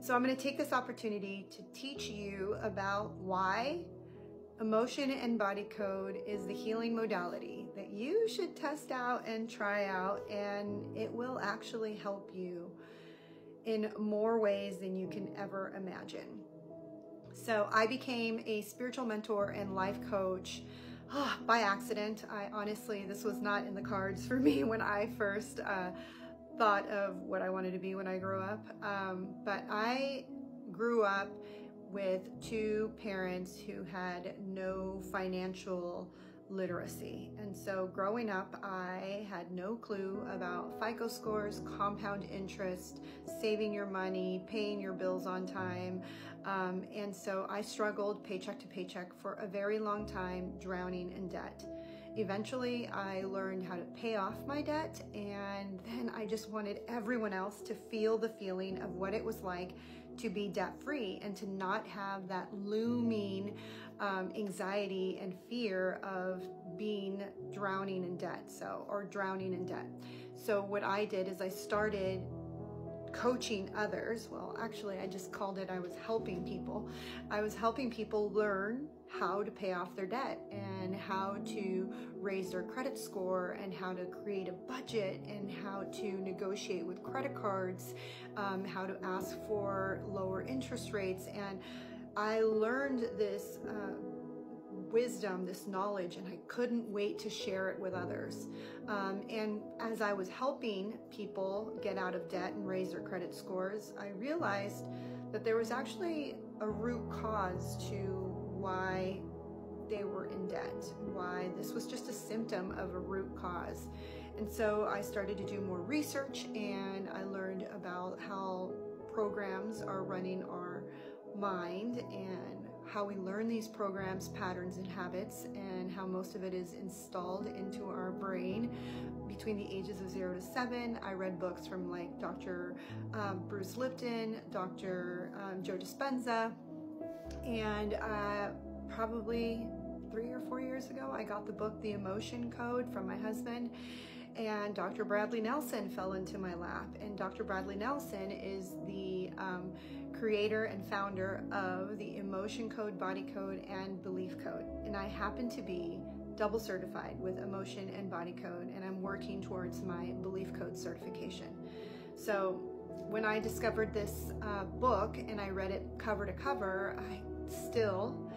So I'm going to take this opportunity to teach you about why Emotion and Body Code is the healing modality that you should test out and try out, and it will actually help you in more ways than you can ever imagine. So I became a spiritual mentor and life coach by accident. Honestly, this was not in the cards for me when I first thought of what I wanted to be when I grew up. But I grew up with two parents who had no financial literacy. And so growing up, I had no clue about FICO scores, compound interest, saving your money, paying your bills on time. And so I struggled paycheck to paycheck for a very long time, drowning in debt. Eventually, I learned how to pay off my debt, and then I just wanted everyone else to feel the feeling of what it was like to be debt-free and to not have that looming anxiety and fear of drowning in debt. So what I did is I started coaching others. Well, actually, I just called it, I was helping people. I was helping people learn how to pay off their debt and how to raise their credit score and how to create a budget and how to negotiate with credit cards, how to ask for lower interest rates. And I learned this wisdom, this knowledge, and I couldn't wait to share it with others. And as I was helping people get out of debt and raise their credit scores, I realized that there was actually a root cause to why they were in debt, why this was just a symptom of a root cause. And so I started to do more research, and I learned about how programs are running our mind and how we learn these programs, patterns, and habits, and how most of it is installed into our brain between the ages of 0 to 7. I read books from like Dr. Bruce Lipton, Dr. Joe Dispenza, and probably 3 or 4 years ago, I got the book, The Emotion Code, from my husband, and Dr. Bradley Nelson fell into my lap. And Dr. Bradley Nelson is the creator and founder of the Emotion Code, Body Code, and Belief Code. And I happen to be double certified with Emotion and Body Code, and I'm working towards my Belief Code certification. So when I discovered this book and I read it cover to cover, I still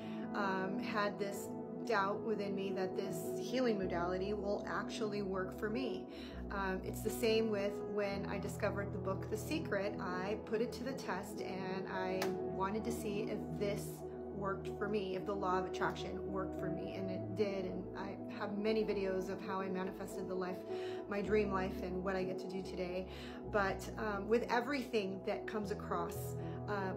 had this doubt within me that this healing modality will actually work for me. It's the same with when I discovered the book The Secret. I put it to the test and I wanted to see if this worked for me, if the law of attraction worked for me, and it did. And I have many videos of how I manifested the life, my dream life, and what I get to do today. But with everything that comes across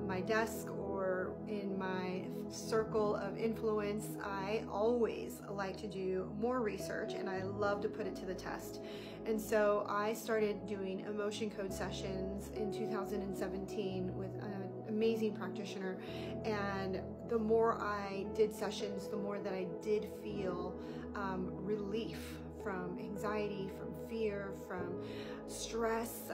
my desk or in my circle of influence, I always like to do more research, and I love to put it to the test. And so I started doing emotion code sessions in 2017 with an amazing practitioner. And the more I did sessions, the more that I did feel relief from anxiety, from fear, from stress.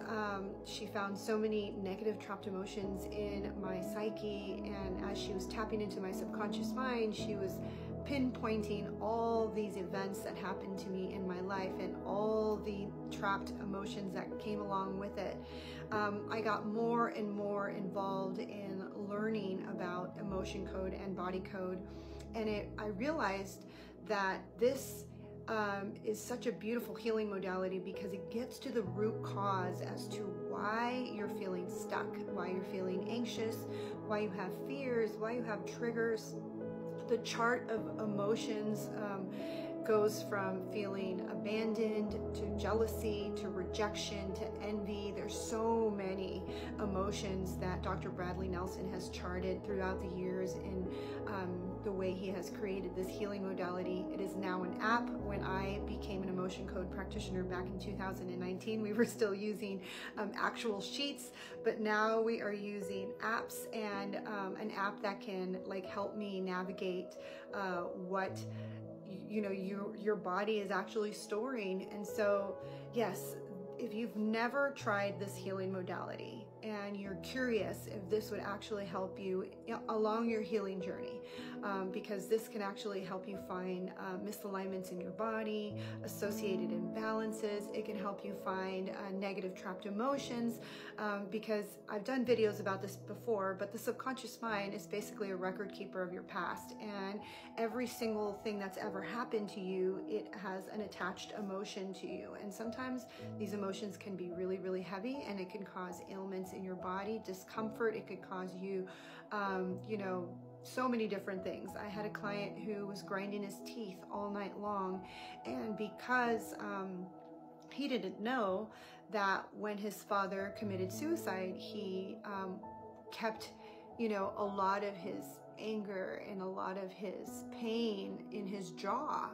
She found so many negative trapped emotions in my psyche, and as she was tapping into my subconscious mind, she was pinpointing all these events that happened to me in my life and all the trapped emotions that came along with it. I got more and more involved in learning about emotion code and body code, and I realized that this is such a beautiful healing modality because it gets to the root cause as to why you're feeling stuck, why you're feeling anxious, why you have fears, why you have triggers. The chart of emotions goes from feeling abandoned to jealousy to rejection to envy. There's so many emotions that Dr. Bradley Nelson has charted throughout the years in the way he has created this healing modality. It is now an app. When I became an emotion code practitioner back in 2019, we were still using actual sheets, but now we are using apps, and an app that can like help me navigate what your body is actually storing. And so yes, if you've never tried this healing modality, and you're curious if this would actually help you along your healing journey, because this can actually help you find misalignments in your body, associated imbalances. It can help you find negative trapped emotions, because I've done videos about this before, but the subconscious mind is basically a record keeper of your past, and every single thing that's ever happened to you, it has an attached emotion to you. And sometimes these emotions can be really, really heavy, and it can cause ailments in your body, discomfort. It could cause you, so many different things. I had a client who was grinding his teeth all night long, and because he didn't know that when his father committed suicide, he kept, a lot of his anger and a lot of his pain in his jaw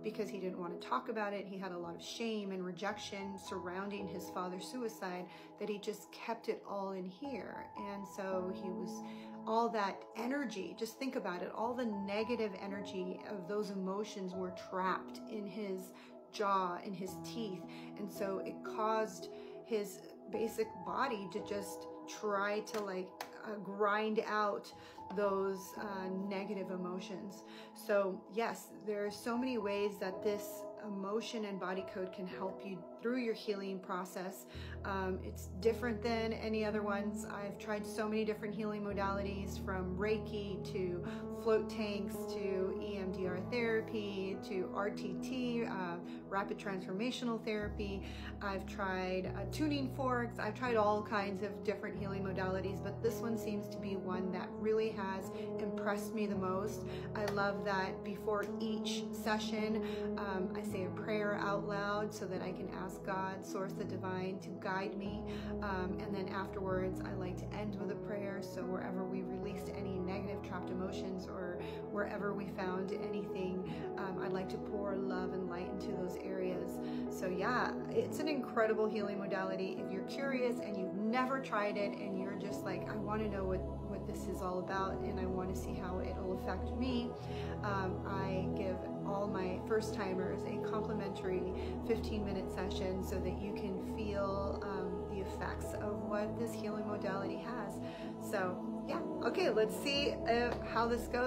because he didn't want to talk about it. He had a lot of shame and rejection surrounding his father's suicide, that he just kept it all in here. And so he was, all that energy, just think about it, all the negative energy of those emotions were trapped in his jaw, in his teeth. And so it caused his basic body to just try to grind out those negative emotions. So yes, there are so many ways that this emotion and body code can help you through your healing process. It's different than any other ones. I've tried so many different healing modalities, from Reiki to float tanks to EMDR therapy to RTT, rapid transformational therapy. I've tried tuning forks. I've tried all kinds of different healing modalities, but this one seems to be one that really has impressed me the most. I love that before each session, I say a prayer out loud so that I can ask God, Source, the Divine, to guide me. And then afterwards, I like to end with a prayer. So wherever we released any negative trapped emotions, or wherever we found anything, I'd like to pour love and light into those areas. So yeah, it's an incredible healing modality. If you're curious and you've never tried it, and you're just like, I want to know what this is all about, and I want to see how it'll affect me, I give all my first timers a complimentary 15-minute session so that you can feel the effects of what this healing modality has. So yeah, okay, let's see how this goes.